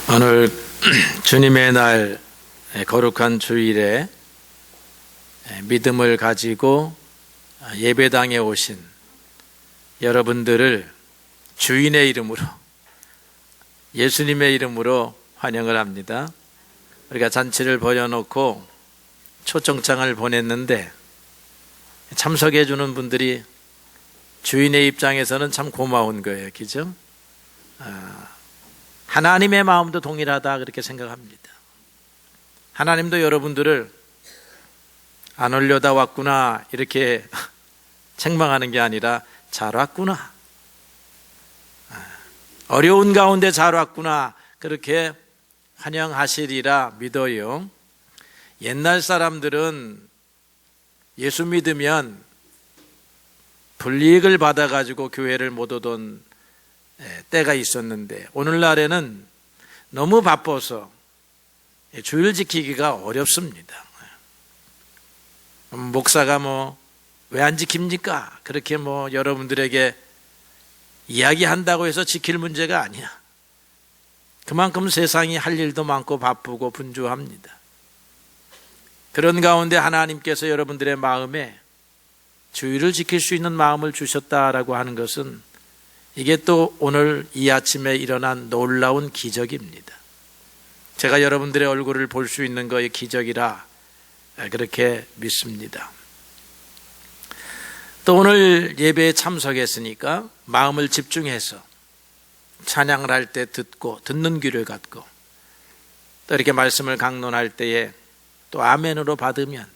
오늘 주님의 날 거룩한 주일에 믿음을 가지고 예배당에 오신 여러분들을 주인의 이름으로, 예수님의 이름으로 환영을 합니다. 우리가 잔치를 벌여놓고 초청장을 보냈는데 참석해 주는 분들이 주인의 입장에서는 참 고마운 거예요. 그죠? 하나님의 마음도 동일하다 그렇게 생각합니다. 하나님도 여러분들을 안 올려다 왔구나 이렇게 책망하는 게 아니라 잘 왔구나, 어려운 가운데 잘 왔구나 그렇게 환영하시리라 믿어요. 옛날 사람들은 예수 믿으면 불이익을 받아가지고 교회를 못 오던 때가 있었는데, 오늘날에는 너무 바빠서 주일 지키기가 어렵습니다. 목사가 왜 안 지킵니까? 그렇게 여러분들에게 이야기한다고 해서 지킬 문제가 아니야. 그만큼 세상이 할 일도 많고 바쁘고 분주합니다. 그런 가운데 하나님께서 여러분들의 마음에 주일을 지킬 수 있는 마음을 주셨다라고 하는 것은, 이게 또 오늘 이 아침에 일어난 놀라운 기적입니다. 제가 여러분들의 얼굴을 볼 수 있는 것이 기적이라 그렇게 믿습니다. 또 오늘 예배에 참석했으니까 마음을 집중해서 찬양을 할 때 듣는 귀를 갖고, 또 이렇게 말씀을 강론할 때에 또 아멘으로 받으면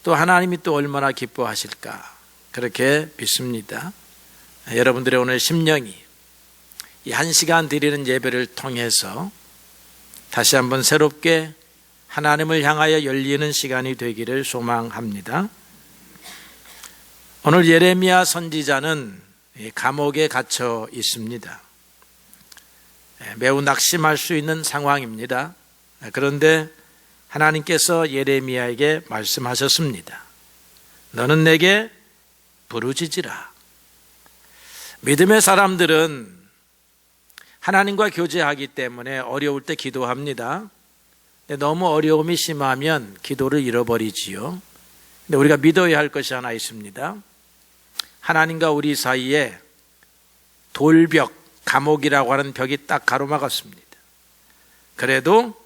또 하나님이 또 얼마나 기뻐하실까 그렇게 믿습니다. 여러분들의 오늘 심령이 이 1시간 드리는 예배를 통해서 다시 한번 새롭게 하나님을 향하여 열리는 시간이 되기를 소망합니다. 오늘 예레미야 선지자는 감옥에 갇혀 있습니다. 매우 낙심할 수 있는 상황입니다. 그런데 하나님께서 예레미야에게 말씀하셨습니다. 너는 내게 부르짖으라. 믿음의 사람들은 하나님과 교제하기 때문에 어려울 때 기도합니다. 근데 너무 어려움이 심하면 기도를 잃어버리지요. 근데 우리가 믿어야 할 것이 하나 있습니다. 하나님과 우리 사이에 돌벽, 감옥이라고 하는 벽이 딱 가로막았습니다. 그래도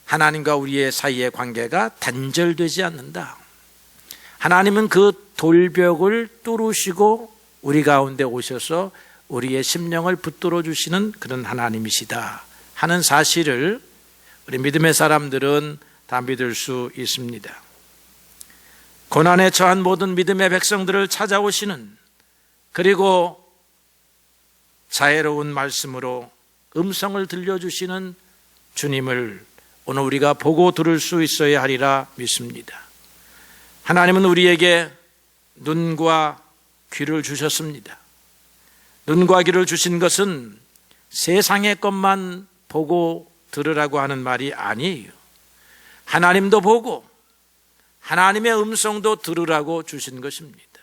하나님과 우리의 사이의 관계가 단절되지 않는다. 하나님은 그 돌벽을 뚫으시고 우리 가운데 오셔서 우리의 심령을 붙들어 주시는 그런 하나님이시다 하는 사실을 우리 믿음의 사람들은 다 믿을 수 있습니다. 고난에 처한 모든 믿음의 백성들을 찾아오시는, 그리고 자애로운 말씀으로 음성을 들려주시는 주님을 오늘 우리가 보고 들을 수 있어야 하리라 믿습니다. 하나님은 우리에게 눈과 귀를 주셨습니다. 눈과 귀를 주신 것은 세상의 것만 보고 들으라고 하는 말이 아니에요. 하나님도 보고 하나님의 음성도 들으라고 주신 것입니다.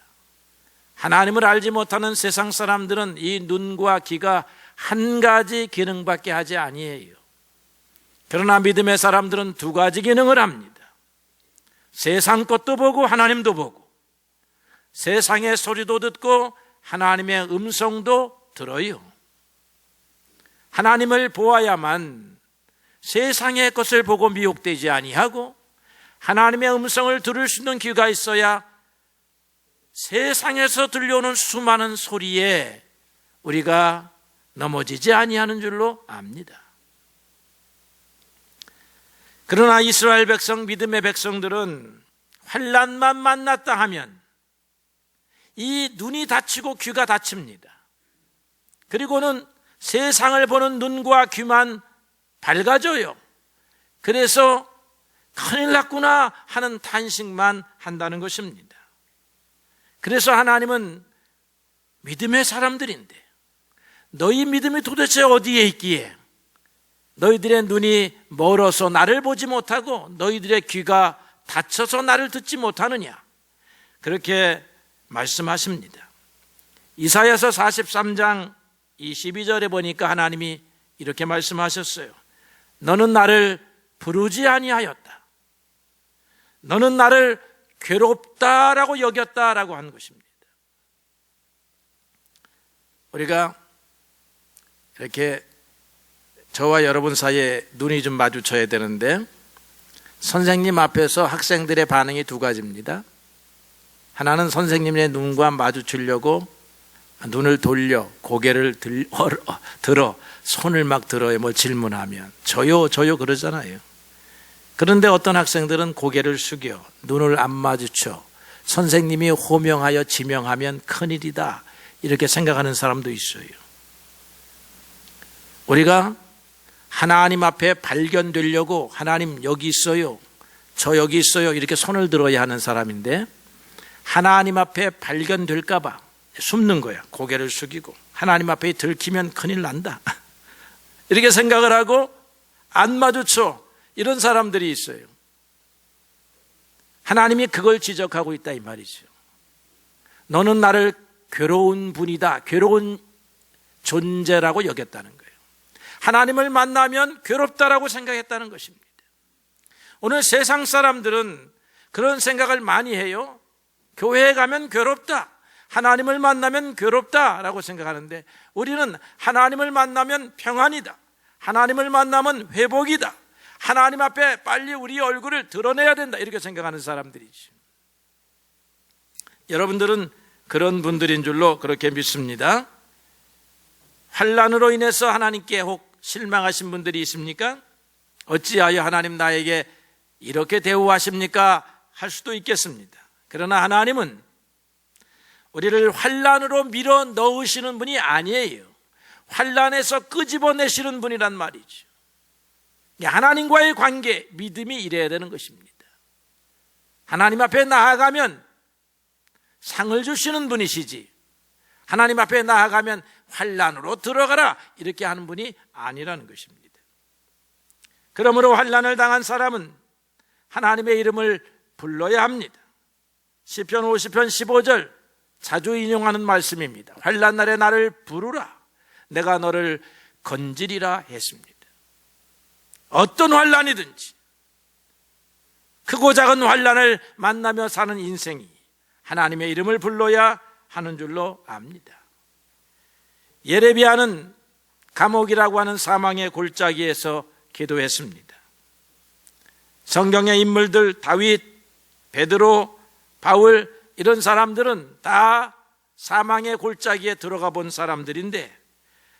하나님을 알지 못하는 세상 사람들은 이 눈과 귀가 한 가지 기능밖에 하지 아니에요. 그러나 믿음의 사람들은 두 가지 기능을 합니다. 세상 것도 보고 하나님도 보고, 세상의 소리도 듣고 하나님의 음성도 들어요. 하나님을 보아야만 세상의 것을 보고 미혹되지 아니하고, 하나님의 음성을 들을 수 있는 귀가 있어야 세상에서 들려오는 수많은 소리에 우리가 넘어지지 아니하는 줄로 압니다. 그러나 이스라엘 백성, 믿음의 백성들은 환난만 만났다 하면 이 눈이 닫히고 귀가 닫힙니다. 그리고는 세상을 보는 눈과 귀만 밝아져요. 그래서 큰일 났구나 하는 탄식만 한다는 것입니다. 그래서 하나님은 믿음의 사람들인데 너희 믿음이 도대체 어디에 있기에 너희들의 눈이 멀어서 나를 보지 못하고 너희들의 귀가 닫혀서 나를 듣지 못하느냐, 그렇게 말씀하십니다. 이사야서 43장 22절에 보니까 하나님이 이렇게 말씀하셨어요. 너는 나를 부르지 아니하였다. 너는 나를 괴롭다라고 여겼다라고 한 것입니다. 우리가 이렇게 저와 여러분 사이에 눈이 좀 마주쳐야 되는데, 선생님 앞에서 학생들의 반응이 두 가지입니다. 하나는 선생님의 눈과 마주치려고 눈을 돌려 고개를 들어 손을 막 들어요. 뭐 질문하면 저요 그러잖아요. 그런데 어떤 학생들은 고개를 숙여 눈을 안 마주쳐 선생님이 호명하여 지명하면 큰일이다 이렇게 생각하는 사람도 있어요. 우리가 하나님 앞에 발견되려고 하나님 여기 있어요, 저 여기 있어요 이렇게 손을 들어야 하는 사람인데, 하나님 앞에 발견될까 봐 숨는 거야. 고개를 숙이고 하나님 앞에 들키면 큰일 난다 이렇게 생각을 하고 안 마주쳐 이런 사람들이 있어요. 하나님이 그걸 지적하고 있다 이 말이죠. 너는 나를 괴로운 분이다, 괴로운 존재라고 여겼다는 거예요. 하나님을 만나면 괴롭다라고 생각했다는 것입니다. 오늘 세상 사람들은 그런 생각을 많이 해요. 교회에 가면 괴롭다, 하나님을 만나면 괴롭다라고 생각하는데, 우리는 하나님을 만나면 평안이다, 하나님을 만나면 회복이다, 하나님 앞에 빨리 우리 얼굴을 드러내야 된다 이렇게 생각하는 사람들이죠. 여러분들은 그런 분들인 줄로 그렇게 믿습니다. 환난으로 인해서 하나님께 혹 실망하신 분들이 있습니까? 어찌하여 하나님 나에게 이렇게 대우하십니까? 할 수도 있겠습니다. 그러나 하나님은 우리를 환난으로 밀어 넣으시는 분이 아니에요. 환난에서 끄집어내시는 분이란 말이죠. 하나님과의 관계, 믿음이 이래야 되는 것입니다. 하나님 앞에 나아가면 상을 주시는 분이시지, 하나님 앞에 나아가면 환난으로 들어가라 이렇게 하는 분이 아니라는 것입니다. 그러므로 환난을 당한 사람은 하나님의 이름을 불러야 합니다. 시편 50편 15절 자주 인용하는 말씀입니다. 환난 날에 나를 부르라, 내가 너를 건지리라 했습니다. 어떤 환난이든지 크고 작은 환난을 만나며 사는 인생이 하나님의 이름을 불러야 하는 줄로 압니다. 예레미야는 감옥이라고 하는 사망의 골짜기에서 기도했습니다. 성경의 인물들 다윗, 베드로, 바울 이런 사람들은 다 사망의 골짜기에 들어가 본 사람들인데,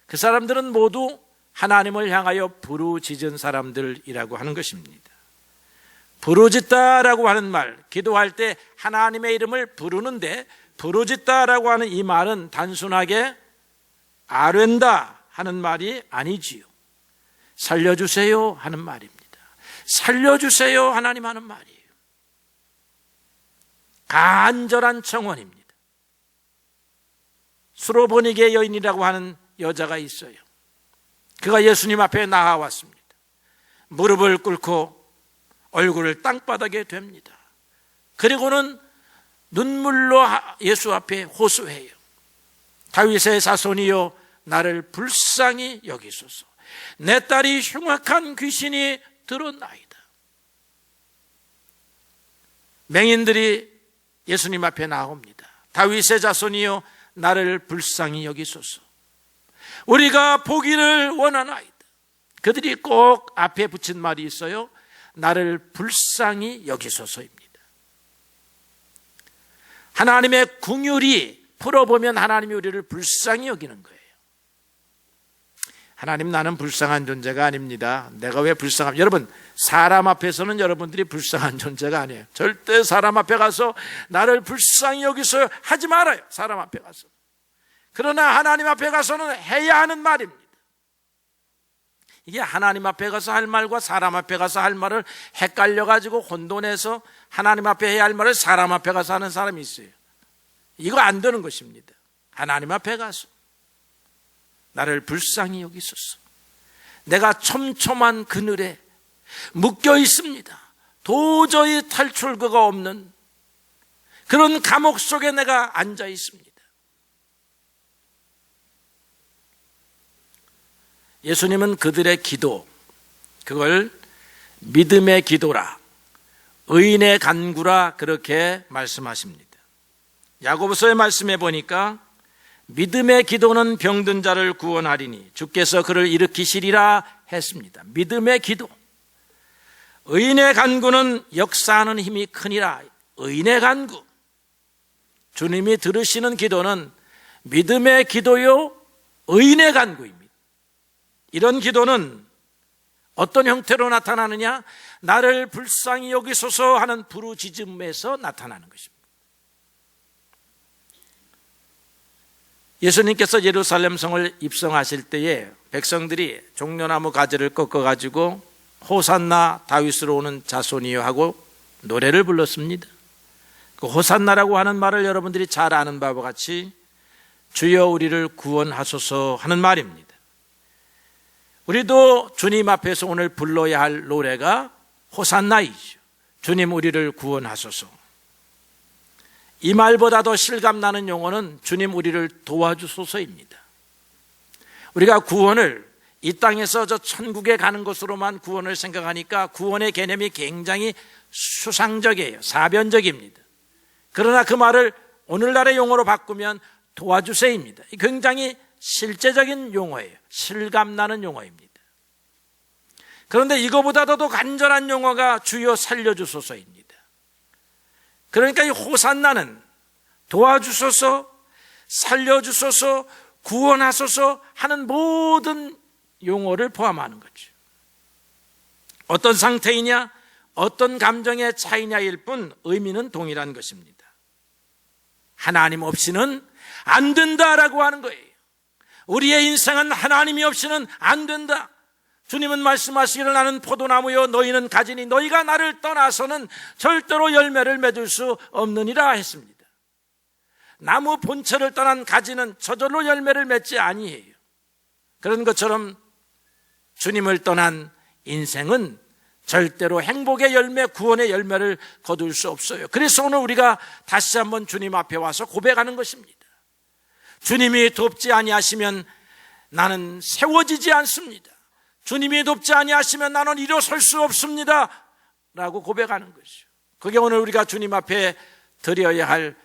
그 사람들은 모두 하나님을 향하여 부르짖은 사람들이라고 하는 것입니다. 부르짖다라고 하는 말, 기도할 때 하나님의 이름을 부르는데, 부르짖다라고 하는 이 말은 단순하게 아뢰다 하는 말이 아니지요. 살려주세요 하는 말입니다. 살려주세요 하나님 하는 말이에요. 간절한 청원입니다. 수로보니게 여인이라고 하는 여자가 있어요. 그가 예수님 앞에 나아왔습니다. 무릎을 꿇고 얼굴을 땅바닥에 댑니다. 그리고는 눈물로 예수 앞에 호소해요. 다윗의 자손이여 나를 불쌍히 여기소서. 내 딸이 흉악한 귀신이 들었나이다. 맹인들이 예수님 앞에 나옵니다. 다윗의 자손이여 나를 불쌍히 여기소서. 우리가 보기를 원하나이다. 그들이 꼭 앞에 붙인 말이 있어요. 나를 불쌍히 여기소서입니다. 하나님의 긍휼이 풀어보면 하나님이 우리를 불쌍히 여기는 거예요. 하나님, 나는 불쌍한 존재가 아닙니다. 내가 왜 불쌍함? 여러분, 사람 앞에서는 여러분들이 불쌍한 존재가 아니에요. 절대 사람 앞에 가서 나를 불쌍히 여기소서 하지 말아요. 사람 앞에 가서. 그러나 하나님 앞에 가서는 해야 하는 말입니다. 이게 하나님 앞에 가서 할 말과 사람 앞에 가서 할 말을 헷갈려가지고 혼돈해서 하나님 앞에 해야 할 말을 사람 앞에 가서 하는 사람이 있어요. 이거 안 되는 것입니다. 하나님 앞에 가서 나를 불쌍히 여기소서. 내가 촘촘한 그늘에 묶여 있습니다. 도저히 탈출구가 없는 그런 감옥 속에 내가 앉아 있습니다. 예수님은 그들의 기도, 그걸 믿음의 기도라, 의인의 간구라 그렇게 말씀하십니다. 야고보서의 말씀에 보니까 믿음의 기도는 병든 자를 구원하리니 주께서 그를 일으키시리라 했습니다. 믿음의 기도. 의인의 간구는 역사하는 힘이 크니라. 의인의 간구. 주님이 들으시는 기도는 믿음의 기도요, 의인의 간구입니다. 이런 기도는 어떤 형태로 나타나느냐? 나를 불쌍히 여기소서 하는 부르짖음에서 나타나는 것입니다. 예수님께서 예루살렘 성을 입성하실 때에 백성들이 종려나무 가지를 꺾어가지고 호산나 다윗으로 오는 자손이여 하고 노래를 불렀습니다. 그 호산나라고 하는 말을 여러분들이 잘 아는 바와 같이 주여 우리를 구원하소서 하는 말입니다. 우리도 주님 앞에서 오늘 불러야 할 노래가 호산나이죠. 주님 우리를 구원하소서. 이 말보다 더 실감나는 용어는 주님 우리를 도와주소서입니다. 우리가 구원을 이 땅에서 저 천국에 가는 것으로만 구원을 생각하니까 구원의 개념이 굉장히 수상적이에요. 사변적입니다. 그러나 그 말을 오늘날의 용어로 바꾸면 도와주세요입니다. 굉장히 실제적인 용어예요. 실감나는 용어입니다. 그런데 이거보다도 더 간절한 용어가 주여 살려주소서입니다. 그러니까 이 호산나는 도와주소서, 살려주소서, 구원하소서 하는 모든 용어를 포함하는 거죠. 어떤 상태이냐, 어떤 감정의 차이냐일 뿐 의미는 동일한 것입니다. 하나님 없이는 안 된다라고 하는 거예요. 우리의 인생은 하나님이 없이는 안 된다. 주님은 말씀하시기를 나는 포도나무요 너희는 가지니 너희가 나를 떠나서는 절대로 열매를 맺을 수 없느니라 했습니다. 나무 본체를 떠난 가지는 저절로 열매를 맺지 아니해요. 그런 것처럼 주님을 떠난 인생은 절대로 행복의 열매, 구원의 열매를 거둘 수 없어요. 그래서 오늘 우리가 다시 한번 주님 앞에 와서 고백하는 것입니다. 주님이 돕지 아니하시면 나는 세워지지 않습니다. 주님이 돕지 아니하시면 나는 일어설 수 없습니다 라고 고백하는 것이죠. 그게 오늘 우리가 주님 앞에 드려야 할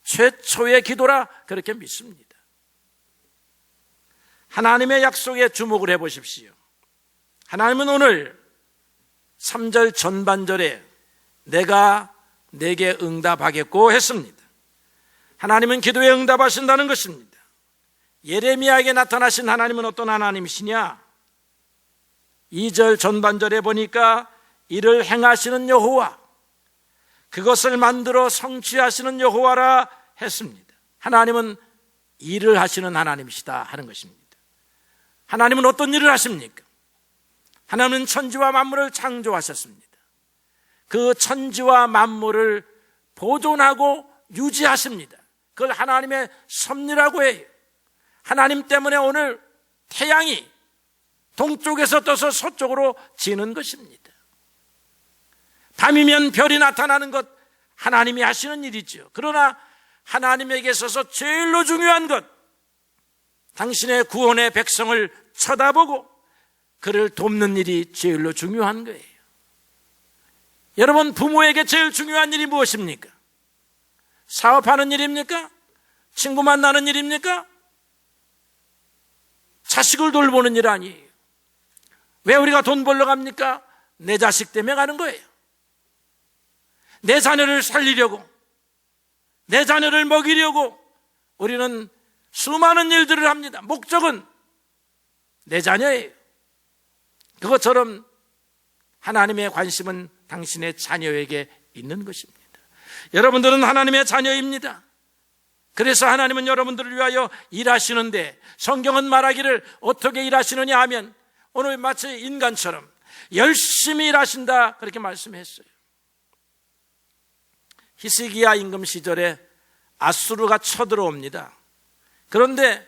최초의 기도라 그렇게 믿습니다. 하나님의 약속에 주목을 해보십시오. 하나님은 오늘 3절 전반절에 내가 내게 응답하겠고 했습니다. 하나님은 기도에 응답하신다는 것입니다. 예레미야에게 나타나신 하나님은 어떤 하나님이시냐? 2절 전반절에 보니까 이를 행하시는 여호와, 그것을 만들어 성취하시는 여호와라 했습니다. 하나님은 일을 하시는 하나님이시다 하는 것입니다. 하나님은 어떤 일을 하십니까? 하나님은 천지와 만물을 창조하셨습니다. 그 천지와 만물을 보존하고 유지하십니다. 그걸 하나님의 섭리라고 해요. 하나님 때문에 오늘 태양이 동쪽에서 떠서 서쪽으로 지는 것입니다. 밤이면 별이 나타나는 것 하나님이 하시는 일이죠. 그러나 하나님에게 있어서 제일로 중요한 것, 당신의 구원의 백성을 쳐다보고 그를 돕는 일이 제일로 중요한 거예요. 여러분, 부모에게 제일 중요한 일이 무엇입니까? 사업하는 일입니까? 친구 만나는 일입니까? 자식을 돌보는 일 아니에요. 왜 우리가 돈 벌러 갑니까? 내 자식 때문에 가는 거예요. 내 자녀를 살리려고, 내 자녀를 먹이려고 우리는 수많은 일들을 합니다. 목적은 내 자녀예요. 그것처럼 하나님의 관심은 당신의 자녀에게 있는 것입니다. 여러분들은 하나님의 자녀입니다. 그래서 하나님은 여러분들을 위하여 일하시는데, 성경은 말하기를 어떻게 일하시느냐 하면 오늘 마치 인간처럼 열심히 일하신다 그렇게 말씀했어요. 히스기야 임금 시절에 아수르가 쳐들어옵니다. 그런데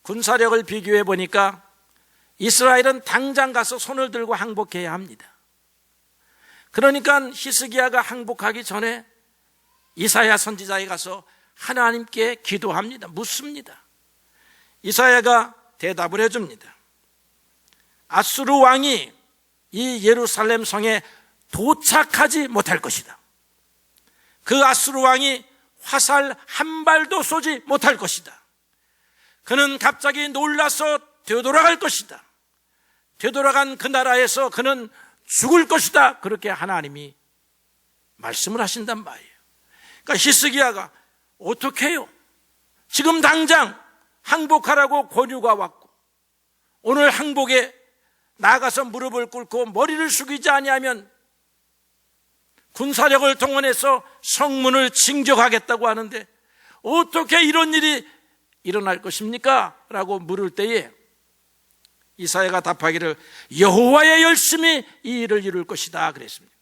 군사력을 비교해 보니까 이스라엘은 당장 가서 손을 들고 항복해야 합니다. 그러니까 히스기야가 항복하기 전에 이사야 선지자에 가서 하나님께 기도합니다. 묻습니다. 이사야가 대답을 해줍니다. 아수르 왕이 이 예루살렘 성에 도착하지 못할 것이다. 그 아수르 왕이 화살 한 발도 쏘지 못할 것이다. 그는 갑자기 놀라서 되돌아갈 것이다. 되돌아간 그 나라에서 그는 죽을 것이다. 그렇게 하나님이 말씀을 하신단 말이에요. 그러니까 히스기야가 어떻게 해요? 지금 당장 항복하라고 권유가 왔고, 오늘 항복에 나가서 무릎을 꿇고 머리를 숙이지 아니하면 군사력을 동원해서 성문을 징적하겠다고 하는데 어떻게 이런 일이 일어날 것입니까? 라고 물을 때에 이사야가 답하기를 여호와의 열심이 이 일을 이룰 것이다 그랬습니다.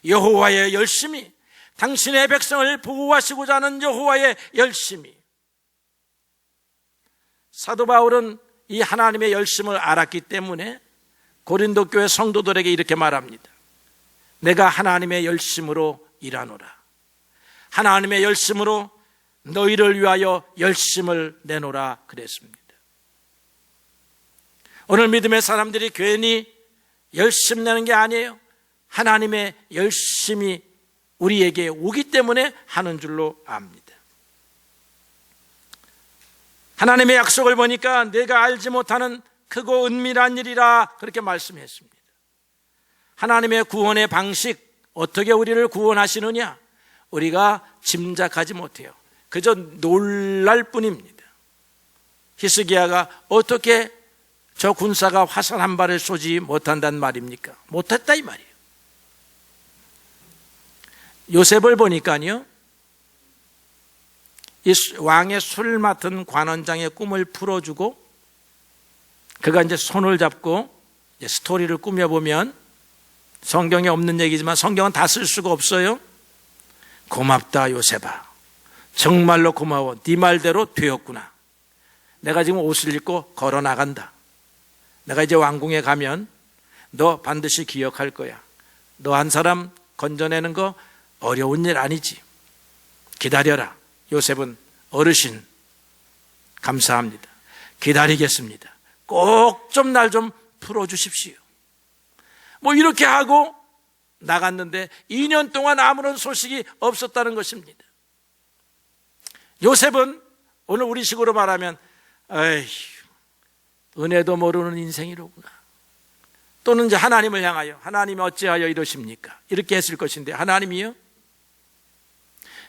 여호와의 열심이, 당신의 백성을 보호하시고자 하는 여호와의 열심이. 사도 바울은 이 하나님의 열심을 알았기 때문에 고린도 교회 성도들에게 이렇게 말합니다. 내가 하나님의 열심으로 일하노라. 하나님의 열심으로 너희를 위하여 열심을 내노라 그랬습니다. 오늘 믿음의 사람들이 괜히 열심 내는 게 아니에요. 하나님의 열심이 우리에게 오기 때문에 하는 줄로 압니다. 하나님의 약속을 보니까 내가 알지 못하는 크고 은밀한 일이라 그렇게 말씀했습니다. 하나님의 구원의 방식, 어떻게 우리를 구원하시느냐, 우리가 짐작하지 못해요. 그저 놀랄 뿐입니다. 히스기야가 어떻게 저 군사가 화살 한 발을 쏘지 못한단 말입니까? 못했다 이 말이에요. 요셉을 보니까요, 이 왕의 술 맡은 관원장의 꿈을 풀어주고 그가 이제 손을 잡고 이제 스토리를 꾸며보면, 성경에 없는 얘기지만 성경은 다 쓸 수가 없어요. 고맙다 요셉아, 정말로 고마워. 네 말대로 되었구나. 내가 지금 옷을 입고 걸어 나간다. 내가 이제 왕궁에 가면 너 반드시 기억할 거야. 너 한 사람 건져내는 거 어려운 일 아니지. 기다려라. 요셉은 어르신 감사합니다. 기다리겠습니다. 꼭 좀 날 좀 풀어주십시오. 뭐 이렇게 하고 나갔는데 2년 동안 아무런 소식이 없었다는 것입니다. 요셉은 오늘 우리식으로 말하면 에이, 은혜도 모르는 인생이로구나. 또는 이제 하나님을 향하여 하나님이 어찌하여 이러십니까? 이렇게 했을 것인데 하나님이요,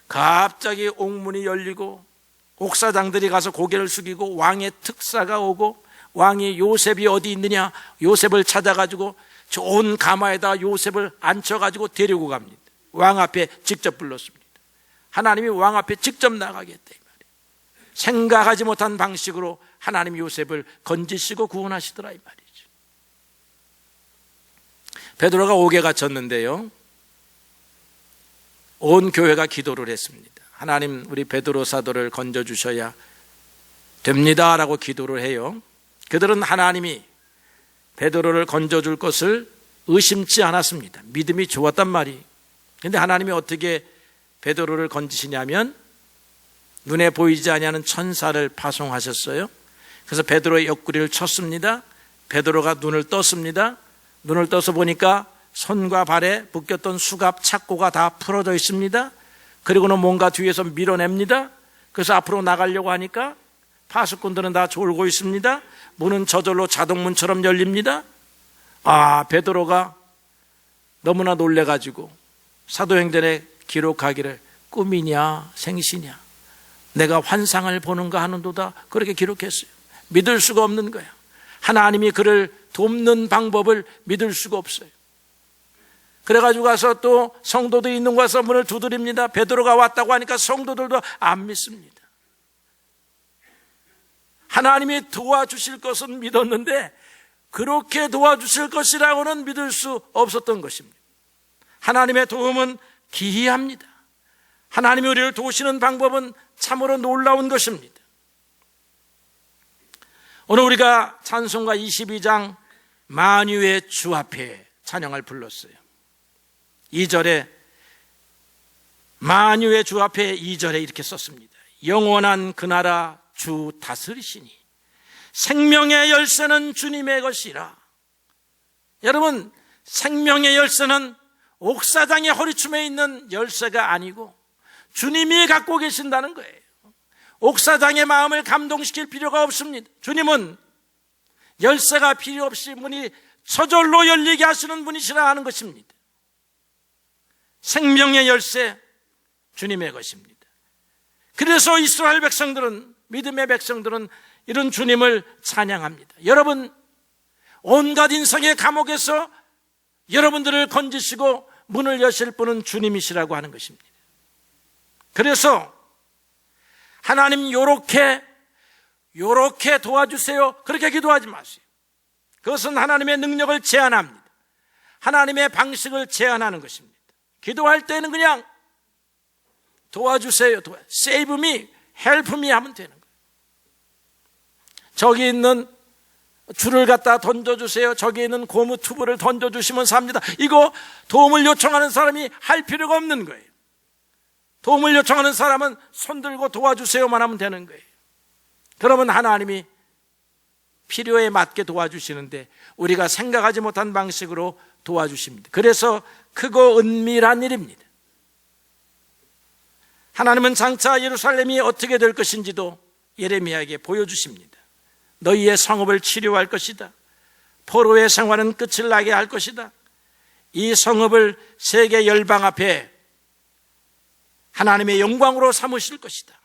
갑자기 옥문이 열리고 옥사장들이 가서 고개를 숙이고 왕의 특사가 오고 왕이 요셉이 어디 있느냐, 요셉을 찾아가지고 좋은 가마에다 요셉을 앉혀가지고 데리고 갑니다. 왕 앞에 직접 불렀습니다. 하나님이 왕 앞에 직접 나가겠다 이 말이에요. 생각하지 못한 방식으로 하나님이 요셉을 건지시고 구원하시더라 이 말이죠. 베드로가 옥에 갇혔는데요, 온 교회가 기도를 했습니다. 하나님, 우리 베드로 사도를 건져주셔야 됩니다라고 기도를 해요. 그들은 하나님이 베드로를 건져줄 것을 의심치 않았습니다. 믿음이 좋았단 말이에요. 그런데 하나님이 어떻게 베드로를 건지시냐면 눈에 보이지 아니하는 천사를 파송하셨어요. 그래서 베드로의 옆구리를 쳤습니다. 베드로가 눈을 떴습니다. 눈을 떠서 보니까 손과 발에 묶였던 수갑 착고가 다 풀어져 있습니다. 그리고는 뭔가 뒤에서 밀어냅니다. 그래서 앞으로 나가려고 하니까 파수꾼들은 다 졸고 있습니다. 문은 저절로 자동문처럼 열립니다. 베드로가 너무나 놀래가지고 사도행전에 기록하기를 꿈이냐 생시냐 내가 환상을 보는가 하는도다, 그렇게 기록했어요. 믿을 수가 없는 거예요. 하나님이 그를 돕는 방법을 믿을 수가 없어요. 그래가지고 가서 또 성도들이 있는 곳에서 문을 두드립니다. 베드로가 왔다고 하니까 성도들도 안 믿습니다. 하나님이 도와주실 것은 믿었는데 그렇게 도와주실 것이라고는 믿을 수 없었던 것입니다. 하나님의 도움은 기이합니다. 하나님이 우리를 도우시는 방법은 참으로 놀라운 것입니다. 오늘 우리가 찬송가 22장 만유의 주 앞에 찬양을 불렀어요. 2절에 만유의 주 앞에 2절에 이렇게 썼습니다. 영원한 그 나라 주 다스리시니 생명의 열쇠는 주님의 것이라. 여러분, 생명의 열쇠는 옥사장의 허리춤에 있는 열쇠가 아니고 주님이 갖고 계신다는 거예요. 옥사장의 마음을 감동시킬 필요가 없습니다. 주님은 열쇠가 필요 없이 문이 저절로 열리게 하시는 분이시라 하는 것입니다. 생명의 열쇠, 주님의 것입니다. 그래서 이스라엘 백성들은, 믿음의 백성들은 이런 주님을 찬양합니다. 여러분, 온갖 인생의 감옥에서 여러분들을 건지시고 문을 여실 분은 주님이시라고 하는 것입니다. 그래서 하나님 요렇게 도와주세요, 그렇게 기도하지 마세요. 그것은 하나님의 능력을 제한합니다. 하나님의 방식을 제한하는 것입니다. 기도할 때는 그냥 도와주세요, save me, help me 하면 되는 거예요. 저기 있는 줄을 갖다 던져주세요, 저기 있는 고무 튜브를 던져주시면 삽니다. 이거 도움을 요청하는 사람이 할 필요가 없는 거예요. 도움을 요청하는 사람은 손 들고 도와주세요만 하면 되는 거예요. 그러면 하나님이 필요에 맞게 도와주시는데 우리가 생각하지 못한 방식으로 도와주십니다. 그래서 크고 은밀한 일입니다. 하나님은 장차 예루살렘이 어떻게 될 것인지도 예레미야에게 보여주십니다. 너희의 성읍을 치료할 것이다. 포로의 생활은 끝을 나게 할 것이다. 이 성읍을 세계 열방 앞에 하나님의 영광으로 삼으실 것이다.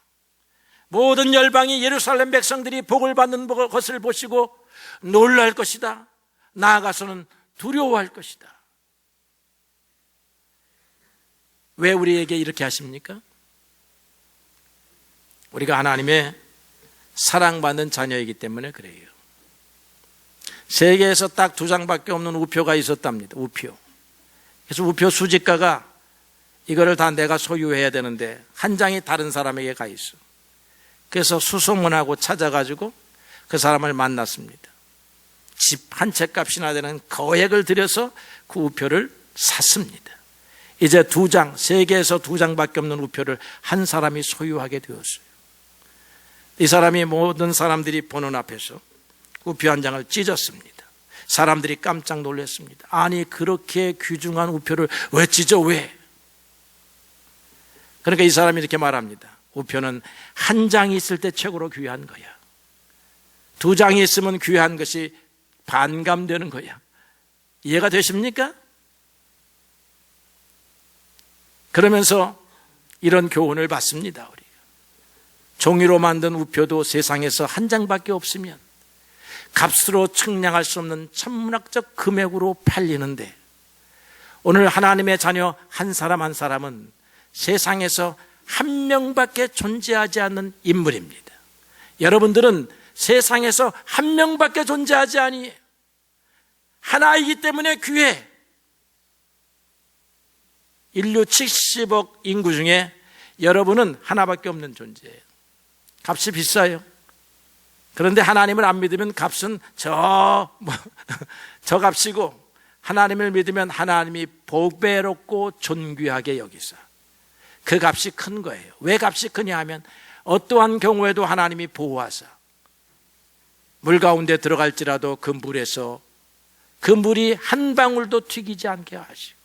모든 열방이 예루살렘 백성들이 복을 받는 것을 보시고 놀랄 것이다. 나아가서는 두려워할 것이다. 왜 우리에게 이렇게 하십니까? 우리가 하나님의 사랑받는 자녀이기 때문에 그래요. 세계에서 딱 2장밖에 없는 우표가 있었답니다. 우표. 그래서 우표 수집가가 이거를 다 내가 소유해야 되는데 한 장이 다른 사람에게 가 있어. 그래서 수소문하고 찾아가지고 그 사람을 만났습니다. 집 한 채 값이나 되는 거액을 들여서 그 우표를 샀습니다. 이제 2장, 세계에서 2장밖에 없는 우표를 한 사람이 소유하게 되었어요. 이 사람이 모든 사람들이 보는 앞에서 우표 한 장을 찢었습니다. 사람들이 깜짝 놀랐습니다. 아니, 그렇게 귀중한 우표를 왜 찢어? 왜? 그러니까 이 사람이 이렇게 말합니다. 우표는 한 장이 있을 때 최고로 귀한 거야. 2장이 있으면 귀한 것이 반감되는 거야. 이해가 되십니까? 그러면서 이런 교훈을 받습니다. 우리가 종이로 만든 우표도 세상에서 한 장밖에 없으면 값으로 측량할 수 없는 천문학적 금액으로 팔리는데, 오늘 하나님의 자녀 한 사람 한 사람은 세상에서 한 명밖에 존재하지 않는 인물입니다. 여러분들은 세상에서 한 명밖에 존재하지 아니에요. 하나이기 때문에 귀해. 인류 70억 인구 중에 여러분은 하나밖에 없는 존재예요. 값이 비싸요. 그런데 하나님을 안 믿으면 값은 저 값이고, 하나님을 믿으면 하나님이 보배롭고 존귀하게 여기사 그 값이 큰 거예요. 왜 값이 크냐 하면 어떠한 경우에도 하나님이 보호하사 물 가운데 들어갈지라도 그 물에서 그 물이 한 방울도 튀기지 않게 하시고,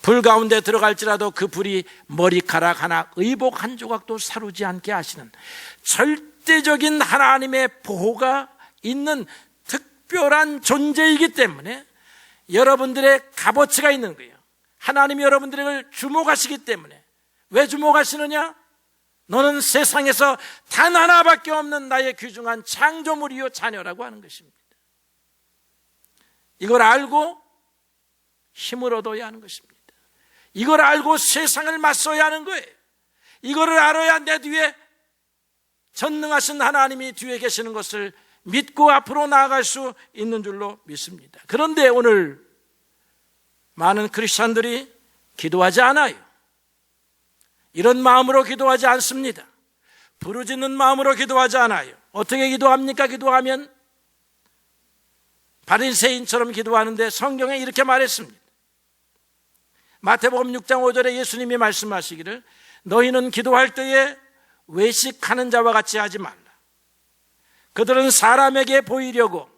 불 가운데 들어갈지라도 그 불이 머리카락 하나, 의복 한 조각도 사르지 않게 하시는 절대적인 하나님의 보호가 있는 특별한 존재이기 때문에 여러분들의 값어치가 있는 거예요. 하나님이 여러분들을 주목하시기 때문에. 왜 주목하시느냐? 너는 세상에서 단 하나밖에 없는 나의 귀중한 창조물이요 자녀라고 하는 것입니다. 이걸 알고 힘을 얻어야 하는 것입니다. 이걸 알고 세상을 맞서야 하는 거예요. 이거를 알아야 내 뒤에 전능하신 하나님이 뒤에 계시는 것을 믿고 앞으로 나아갈 수 있는 줄로 믿습니다. 그런데 오늘 많은 크리스찬들이 기도하지 않아요. 이런 마음으로 기도하지 않습니다. 부르짖는 마음으로 기도하지 않아요. 어떻게 기도합니까? 기도하면 바리새인처럼 기도하는데 성경에 이렇게 말했습니다. 마태복음 6장 5절에 예수님이 말씀하시기를 너희는 기도할 때에 외식하는 자와 같이 하지 말라. 그들은 사람에게 보이려고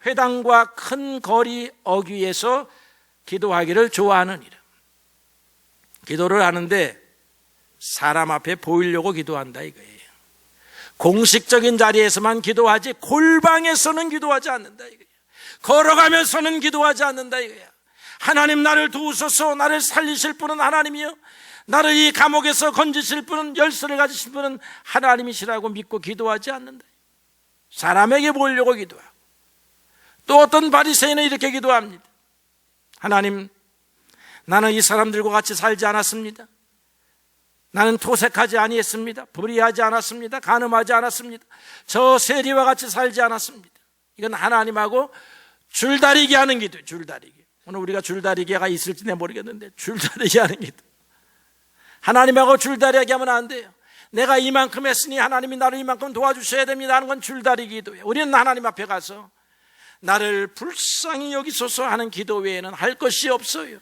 회당과 큰 거리 어귀에서 기도하기를 좋아하느니라. 기도를 하는데 사람 앞에 보이려고 기도한다 이거예요. 공식적인 자리에서만 기도하지 골방에서는 기도하지 않는다 이거예요. 걸어가면서는 기도하지 않는다 이거야. 하나님 나를 도우소서, 나를 살리실 분은 하나님이요, 나를 이 감옥에서 건지실 분은, 열쇠를 가지실 분은 하나님이시라고 믿고 기도하지 않는다. 사람에게 보이려고 기도하고, 또 어떤 바리새인은 이렇게 기도합니다. 하나님, 나는 이 사람들과 같이 살지 않았습니다. 나는 토색하지 아니했습니다. 불의하지 않았습니다. 간음하지 않았습니다. 저 세리와 같이 살지 않았습니다. 이건 하나님하고 줄다리기 하는 기도예요. 줄다리기. 오늘 우리가 줄다리기가 있을지 모르겠는데 줄다리기 하는 기도. 하나님하고 줄다리기 하면 안 돼요. 내가 이만큼 했으니 하나님이 나를 이만큼 도와주셔야 됩니다 하는 건 줄다리기 기도예요. 우리는 하나님 앞에 가서 나를 불쌍히 여기소서 하는 기도 외에는 할 것이 없어요.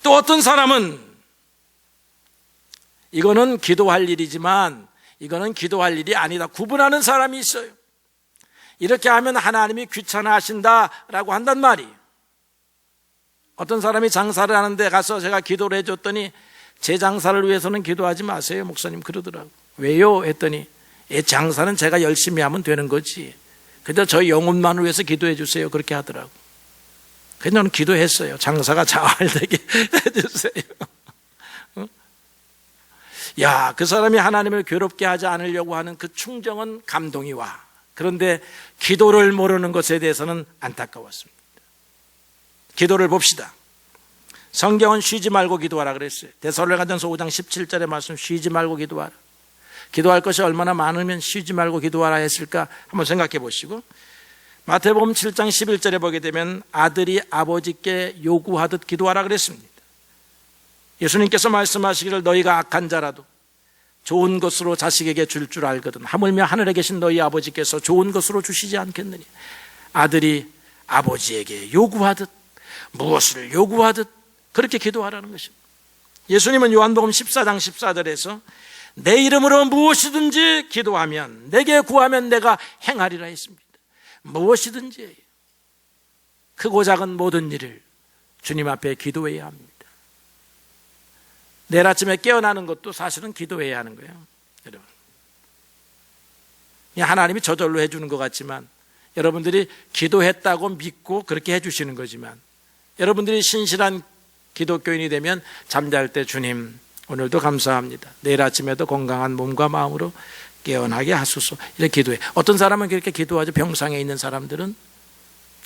또 어떤 사람은 이거는 기도할 일이지만 이거는 기도할 일이 아니다 구분하는 사람이 있어요. 이렇게 하면 하나님이 귀찮아하신다라고 한단 말이에요. 어떤 사람이 장사를 하는데 가서 제가 기도를 해줬더니 제 장사를 위해서는 기도하지 마세요 목사님 그러더라고요. 왜요? 했더니 장사는 제가 열심히 하면 되는 거지, 근데 저 영혼만을 위해서 기도해 주세요 그렇게 하더라고요. 그래서 저는 기도했어요. 장사가 잘 되게 해주세요. 야, 그 사람이 하나님을 괴롭게 하지 않으려고 하는 그 충정은 감동이 와. 그런데 기도를 모르는 것에 대해서는 안타까웠습니다. 기도를 봅시다. 성경은 쉬지 말고 기도하라 그랬어요. 데살로니가전서 5장 17절의 말씀, 쉬지 말고 기도하라. 기도할 것이 얼마나 많으면 쉬지 말고 기도하라 했을까 한번 생각해 보시고, 마태복음 7장 11절에 보게 되면 아들이 아버지께 요구하듯 기도하라 그랬습니다. 예수님께서 말씀하시기를 너희가 악한 자라도 좋은 것으로 자식에게 줄 알거든 하물며 하늘에 계신 너희 아버지께서 좋은 것으로 주시지 않겠느냐. 아들이 아버지에게 요구하듯, 무엇을 요구하듯 그렇게 기도하라는 것입니다. 예수님은 요한복음 14장 14절에서 내 이름으로 무엇이든지 기도하면, 내게 구하면 내가 행하리라 했습니다. 무엇이든지 크고 작은 모든 일을 주님 앞에 기도해야 합니다. 내일 아침에 깨어나는 것도 사실은 기도해야 하는 거예요. 여러분, 하나님이 저절로 해주는 것 같지만 여러분들이 기도했다고 믿고 그렇게 해주시는 거지만, 여러분들이 신실한 기독교인이 되면 잠잘 때 주님 오늘도 감사합니다, 내일 아침에도 건강한 몸과 마음으로 깨어나게 하소서 이렇게 기도해. 어떤 사람은 그렇게 기도하죠. 병상에 있는 사람들은.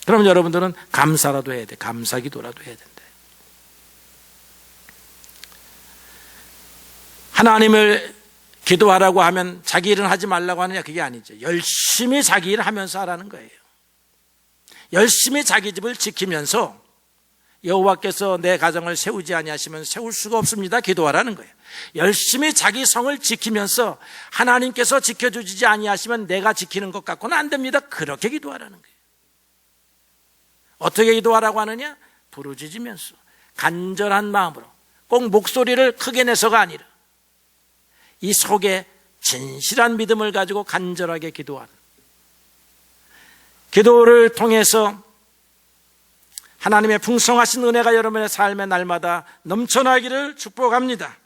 그럼 여러분들은 감사라도 해야 돼. 감사 기도라도 해야 된다. 하나님을 기도하라고 하면 자기 일은 하지 말라고 하느냐, 그게 아니죠. 열심히 자기 일을 하면서 하라는 거예요. 열심히 자기 집을 지키면서 여호와께서 내 가정을 세우지 아니하시면 세울 수가 없습니다 기도하라는 거예요. 열심히 자기 성을 지키면서 하나님께서 지켜주지 아니하시면 내가 지키는 것 같고는 안 됩니다. 그렇게 기도하라는 거예요. 어떻게 기도하라고 하느냐? 부르짖으면서 간절한 마음으로, 꼭 목소리를 크게 내서가 아니라 이 속에 진실한 믿음을 가지고 간절하게 기도하는, 기도를 통해서 하나님의 풍성하신 은혜가 여러분의 삶의 날마다 넘쳐나기를 축복합니다.